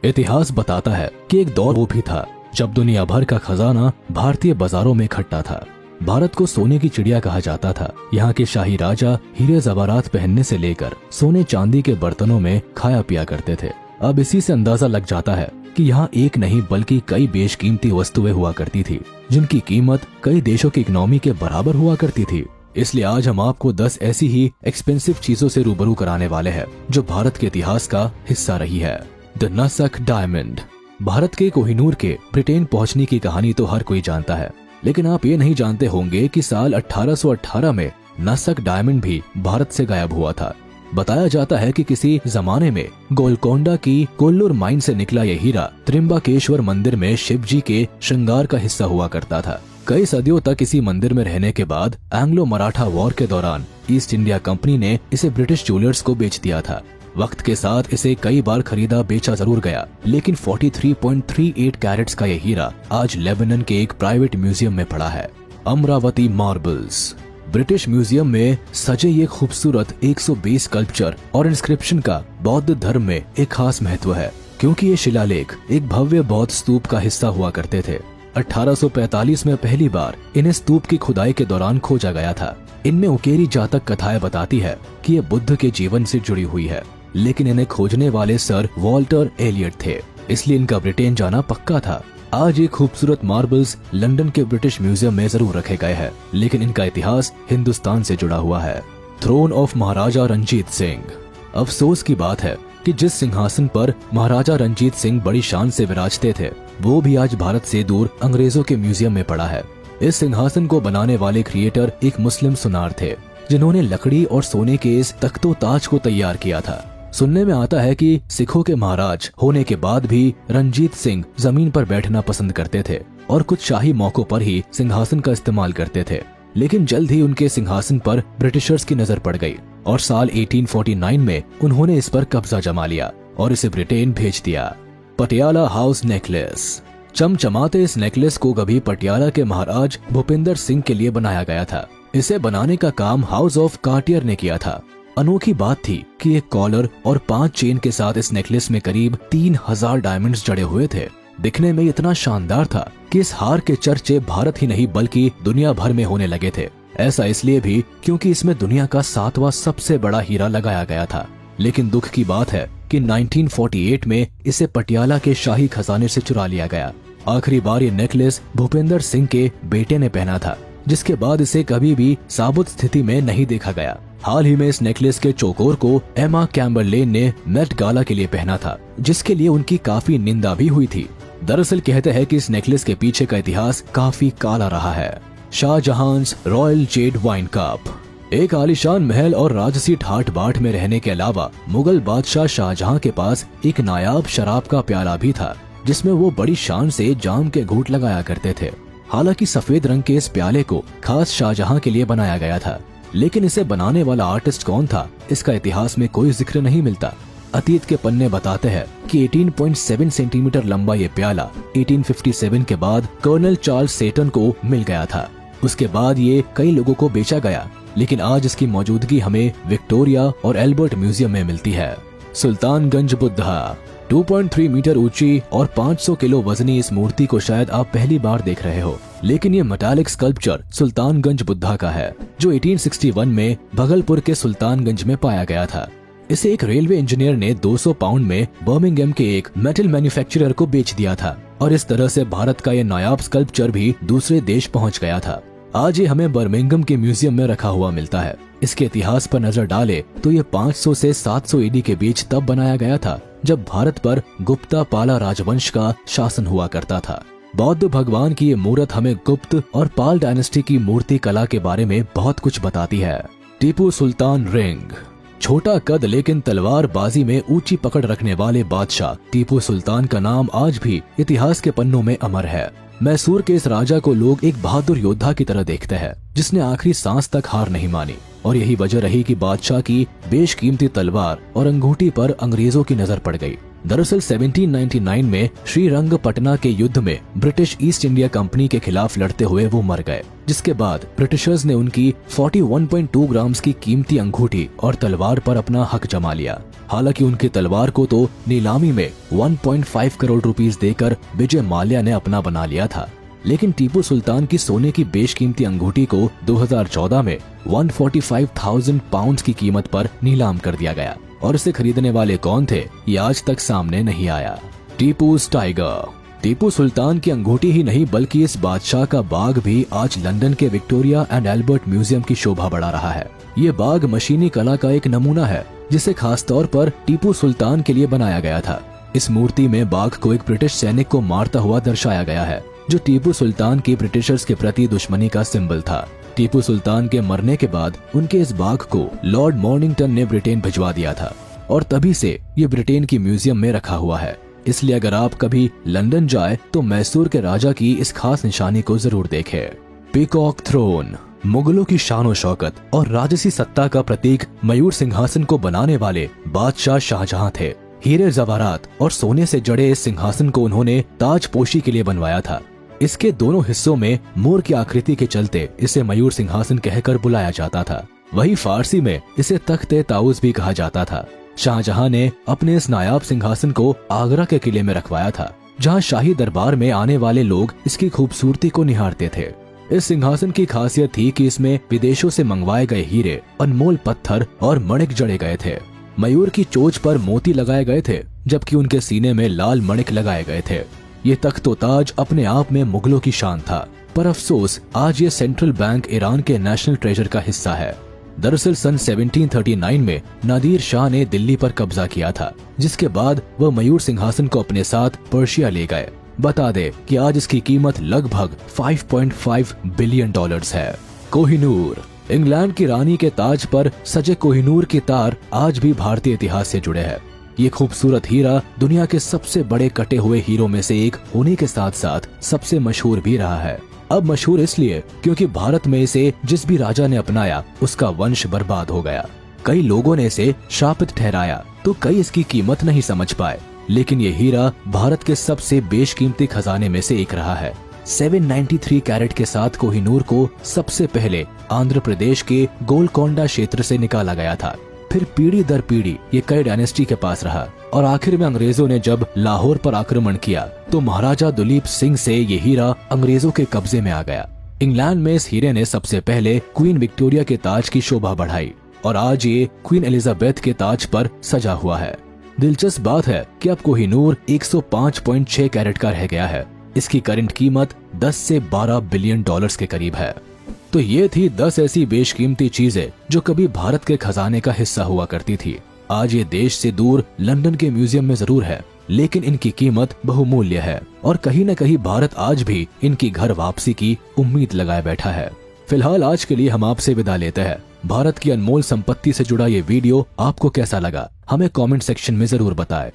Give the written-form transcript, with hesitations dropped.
इतिहास बताता है कि एक दौर वो भी था जब दुनिया भर का खजाना भारतीय बाजारों में इकट्ठा था। भारत को सोने की चिड़िया कहा जाता था। यहाँ के शाही राजा हीरे जवारात पहनने से लेकर सोने चांदी के बर्तनों में खाया पिया करते थे। अब इसी से अंदाजा लग जाता है कि यहाँ एक नहीं बल्कि कई बेशकीमती वस्तुएं हुआ करती थी, जिनकी कीमत कई देशों की इकोनॉमी के बराबर हुआ करती थी। इसलिए आज हम आपको 10 ऐसी ही एक्सपेंसिव चीजों से रूबरू कराने वाले हैं जो भारत के इतिहास का हिस्सा रही है। The नसक diamond. भारत के कोहिनूर के ब्रिटेन पहुंचने की कहानी तो हर कोई जानता है, लेकिन आप ये नहीं जानते होंगे कि साल 1818 में नसक डायमंड भी भारत से गायब हुआ था। बताया जाता है कि किसी जमाने में गोलकोंडा की कोल्लूर माइन से निकला यह हीरा त्रिम्बकेश्वर मंदिर में शिव जी के श्रृंगार का हिस्सा हुआ करता था। कई सदियों तक इसी मंदिर में रहने के बाद एंग्लो मराठा वॉर के दौरान ईस्ट इंडिया कंपनी ने इसे ब्रिटिश ज्वेलर्स को बेच दिया था। वक्त के साथ इसे कई बार खरीदा बेचा जरूर गया, लेकिन 43.38 कैरेट्स का यह हीरा आज लेबनान के एक प्राइवेट म्यूजियम में पड़ा है। अमरावती मार्बल्स। ब्रिटिश म्यूजियम में सजे ये खूबसूरत 120 स्कल्पचर और इंस्क्रिप्शन का बौद्ध धर्म में एक खास महत्व है, क्योंकि ये शिलालेख एक भव्य बौद्ध स्तूप का हिस्सा हुआ करते थे। 1845 में पहली बार इन्हें स्तूप की खुदाई के दौरान खोजा गया था। इनमें उकेरी जातक कथाएं बताती है कि ये बुद्ध के जीवन से जुड़ी हुई है, लेकिन इन्हें खोजने वाले सर वॉल्टर एलियट थे, इसलिए इनका ब्रिटेन जाना पक्का था। आज ये खूबसूरत मार्बल्स लंदन के ब्रिटिश म्यूजियम में जरूर रखे गए हैं, लेकिन इनका इतिहास हिंदुस्तान से जुड़ा हुआ है। थ्रोन ऑफ महाराजा रंजीत सिंह। अफसोस की बात है कि जिस सिंहासन पर महाराजा रंजीत सिंह बड़ी शान से विराजते थे, वो भी आज भारत से दूर अंग्रेजों के म्यूजियम में पड़ा है। इस सिंहासन को बनाने वाले क्रिएटर एक मुस्लिम सुनार थे, जिन्होंने लकड़ी और सोने के इस तख्तो ताज को तैयार किया था। सुनने में आता है कि सिखों के महाराज होने के बाद भी रंजीत सिंह जमीन पर बैठना पसंद करते थे और कुछ शाही मौकों पर ही सिंहासन का इस्तेमाल करते थे। लेकिन जल्द ही उनके सिंहासन पर ब्रिटिशर्स की नजर पड़ गई और साल 1849 में उन्होंने इस पर कब्जा जमा लिया और इसे ब्रिटेन भेज दिया। Patiala house necklace. चमचमाते इस नेकलेस को कभी पटियाला के महाराज भूपिंदर सिंह के लिए बनाया गया था। इसे बनाने का काम हाउस ऑफ कार्टियर ने किया था। अनोखी बात थी कि एक कॉलर और 5 चेन के साथ इस नेकलेस में करीब 3000 डायमंड्स जड़े हुए थे। दिखने में इतना शानदार था कि इस हार के चर्चे भारत ही नहीं बल्कि दुनिया भर में होने लगे थे। ऐसा इसलिए भी क्योंकि इसमें दुनिया का 7वां सबसे बड़ा हीरा लगाया गया था। लेकिन दुख की बात है कि 1948 में इसे पटियाला के शाही खजाने से चुरा लिया गया। आखिरी बार ये नेकलेस भूपेंद्र सिंह के बेटे ने पहना था, जिसके बाद इसे कभी भी साबुत स्थिति में नहीं देखा गया। हाल ही में इस नेकलेस के चौकोर को एमा कैम्बरलेन ने मेट गाला के लिए पहना था, जिसके लिए उनकी काफी निंदा भी हुई थी। दरअसल कहते हैं कि इस नेकलेस के पीछे का इतिहास काफी काला रहा है। शाहजहां's रॉयल जेड वाइन कप। एक आलीशान महल और राजसी ठाठ बाट में रहने के अलावा मुगल बादशाह शाहजहां के पास एक नायाब शराब का प्याला भी था, जिसमें वो बड़ी शान से जाम के घूंट लगाया करते थे। हालांकि सफेद रंग के इस प्याले को खास शाहजहां के लिए बनाया गया था, लेकिन इसे बनाने वाला आर्टिस्ट कौन था, इसका इतिहास में कोई जिक्र नहीं मिलता। अतीत के पन्ने बताते हैं कि 18.7 सेंटीमीटर लंबा ये प्याला 1857 के बाद कर्नल चार्ल्स सेटन को मिल गया था। उसके बाद ये कई लोगों को बेचा गया, लेकिन आज इसकी मौजूदगी हमें विक्टोरिया और एल्बर्ट म्यूजियम में मिलती है। सुल्तानगंज बुद्धा। 2.3 मीटर ऊंची और 500 किलो वजनी इस मूर्ति को शायद आप पहली बार देख रहे हो, लेकिन ये मेटालिक स्कल्पचर सुल्तानगंज बुद्धा का है, जो 1861 में भगलपुर के सुल्तानगंज में पाया गया था। इसे एक रेलवे इंजीनियर ने 200 पाउंड में बर्मिंघम के एक मेटल मैन्युफैक्चरर को बेच दिया था, और इस तरह से भारत का यह नायाब स्कल्पचर भी दूसरे देश पहुंच गया था। आज ये हमें बर्मिंघम के म्यूजियम में रखा हुआ मिलता है। इसके इतिहास पर नजर डाले तो ये 500 से 700 ईडी के बीच तब बनाया गया था, जब भारत पर गुप्ता पाला राजवंश का शासन हुआ करता था। बौद्ध भगवान की ये मूर्त हमें गुप्त और पाल डायनेस्टी की मूर्ति कला के बारे में बहुत कुछ बताती है। टीपू सुल्तान रिंग। छोटा कद लेकिन तलवार बाजी में ऊंची पकड़ रखने वाले बादशाह टीपू सुल्तान का नाम आज भी इतिहास के पन्नों में अमर है। मैसूर के इस राजा को लोग एक बहादुर योद्धा की तरह देखते हैं, जिसने आखिरी सांस तक हार नहीं मानी, और यही वजह रही कि बादशाह की बेशकीमती तलवार और अंगूठी पर अंग्रेजों की नजर पड़ गई। दरअसल 1799 में श्रीरंगपटना के युद्ध में ब्रिटिश ईस्ट इंडिया कंपनी के खिलाफ लड़ते हुए वो मर गए, जिसके बाद ब्रिटिशर्स ने उनकी 41.2 ग्राम्स की कीमती अंगूठी और तलवार पर अपना हक जमा लिया। हालांकि उनकी तलवार को तो नीलामी में 1.5 करोड़ रुपीस देकर विजय माल्या ने अपना बना लिया था, लेकिन टीपू सुल्तान की सोने की बेशकीमती अंगूठी को 2014 में 145,000 पाउंड की कीमत पर नीलाम कर दिया गया और इसे खरीदने वाले कौन थे ये आज तक सामने नहीं आया। टीपू's टाइगर। टीपू सुल्तान की अंगूठी ही नहीं बल्कि इस बादशाह का बाग भी आज लंदन के विक्टोरिया एंड एल्बर्ट म्यूजियम की शोभा बढ़ा रहा है। ये बाग मशीनी कला का एक नमूना है जिसे खास तौर पर टीपू सुल्तान के लिए बनाया गया था। इस मूर्ति में बाघ को एक ब्रिटिश सैनिक को मारता हुआ दर्शाया गया है, जो टीपू सुल्तान की ब्रिटिशर्स के प्रति दुश्मनी का सिंबल था। टीपू सुल्तान के मरने के बाद उनके इस बाघ को लॉर्ड मॉर्निंगटन ने ब्रिटेन भिजवा दिया था और तभी से ये ब्रिटेन की म्यूजियम में रखा हुआ है। इसलिए अगर आप कभी लंदन जाए तो मैसूर के राजा की इस खास निशानी को जरूर देखें। Peacock throne. मुगलों की शान शौकत और राजसी सत्ता का प्रतीक मयूर सिंहासन को बनाने वाले बादशाह शाहजहां थे। हीरे जवाहरात और सोने से जड़े इस सिंहासन को उन्होंने ताजपोशी के लिए बनवाया था। इसके दोनों हिस्सों में मोर की आकृति के चलते इसे मयूर सिंहासन कहकर बुलाया जाता था। वही फारसी में इसे तख्ते ताउस भी कहा जाता था। शाहजहां ने अपने इस नायाब सिंहासन को आगरा के किले में रखवाया था, जहां शाही दरबार में आने वाले लोग इसकी खूबसूरती को निहारते थे। इस सिंहासन की खासियत थी कि इसमें विदेशों से मंगवाए गए हीरे, अनमोल पत्थर और मणिक जड़े गए थे। मयूर की चोंच पर मोती लगाए गए थे, जबकि उनके सीने में लाल मणिक लगाए गए थे। ये तख्तो ताज अपने आप में मुगलों की शान था, पर अफसोस आज ये सेंट्रल बैंक ईरान के नेशनल ट्रेजर का हिस्सा है। दरअसल सन 1739 में नादिर शाह ने दिल्ली पर कब्जा किया था, जिसके बाद वह मयूर सिंहासन को अपने साथ पर्शिया ले गए। बता दे कि आज इसकी कीमत लगभग 5.5 बिलियन डॉलर्स है। कोहिनूर। इंग्लैंड की रानी के ताज पर सजे कोहिनूर की तार आज भी भारतीय इतिहास से जुड़े हैं। ये खूबसूरत हीरा दुनिया के सबसे बड़े कटे हुए हीरों में से एक होने के साथ साथ सबसे मशहूर भी रहा है। अब मशहूर इसलिए क्योंकि भारत में इसे जिस भी राजा ने अपनाया उसका वंश बर्बाद हो गया। कई लोगों ने इसे शापित ठहराया तो कई इसकी कीमत नहीं समझ पाए, लेकिन ये हीरा भारत के सबसे बेशकीमती खजाने में से एक रहा है। 793 कैरेट के साथ कोहिनूर को सबसे पहले आंध्र प्रदेश के गोलकोंडा क्षेत्र से निकाला गया था। फिर पीढ़ी दर पीढ़ी ये कई डायनेस्टी के पास रहा और आखिर में अंग्रेजों ने जब लाहौर पर आक्रमण किया तो महाराजा दुलीप सिंह से ये हीरा अंग्रेजों के कब्जे में आ गया। इंग्लैंड में इस हीरे ने सबसे पहले क्वीन विक्टोरिया के ताज की शोभा बढ़ाई और आज ये क्वीन एलिजाबेथ के ताज पर सजा हुआ है। दिलचस्प बात है कि अब कोहिनूर 105.6 कैरेट का रह गया है। इसकी करंट कीमत 10 से 12 बिलियन डॉलर्स के करीब है। तो ये थी 10 ऐसी बेशकीमती चीजें जो कभी भारत के खजाने का हिस्सा हुआ करती थी। आज ये देश से दूर लंदन के म्यूजियम में जरूर है, लेकिन इनकी कीमत बहुमूल्य है और कहीं न कहीं भारत आज भी इनकी घर वापसी की उम्मीद लगाए बैठा है। फिलहाल आज के लिए हम आपसे विदा लेते हैं। भारत की अनमोल संपत्ति से जुड़ा ये वीडियो आपको कैसा लगा हमें कमेंट सेक्शन में जरूर बताएं।